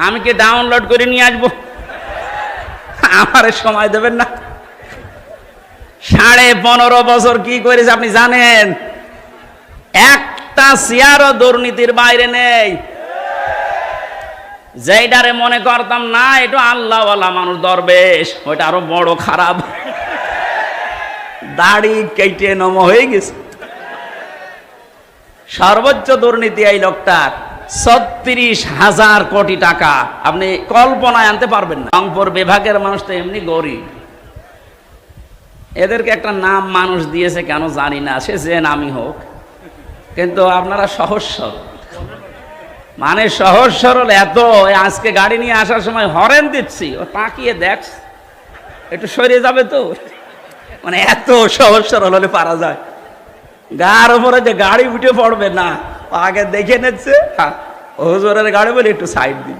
আমি কি ডাউনলোড করে নিয়ে আসবো? আমার সময় দেবেন না? 15.5 বছর কি করেছে আপনি জানেন? একটা চেয়ারও দুর্নীতির বাইরে নেই। যেইটারে মনে করতাম না এটা আল্লাহওয়ালা মানুষ দরবেশ, ওইটা আরো বড় খারাপ, দাড়ি কেটে নম হয়ে গেছে। সর্বোচ্চ দুর্নীতি এই লোকটার 36,000 কোটি টাকা। আপনি কল্পনায় আনতে পারবেন না। রংপুর বিভাগের মানুষ তো এমনি গরিব, এদেরকে একটা নাম মানুষ দিয়েছে কেন জানি না, সে যে নামই হোক, কিন্তু আপনারা সহজ সরল, মানে সহজ সরল এত। আজকে গাড়ি নিয়ে আসার সময় হরেন দিচ্ছি, ও তাকিয়ে দেখ একটু সরে যাবে তো, মানে এত সহজ সরল হলে পারা যায়। গার উপরে যে গাড়ি উঠে পড়বে না, আগে দেখে নিচ্ছে হুজুরের গাড়ি বলে একটু সাইড দিন।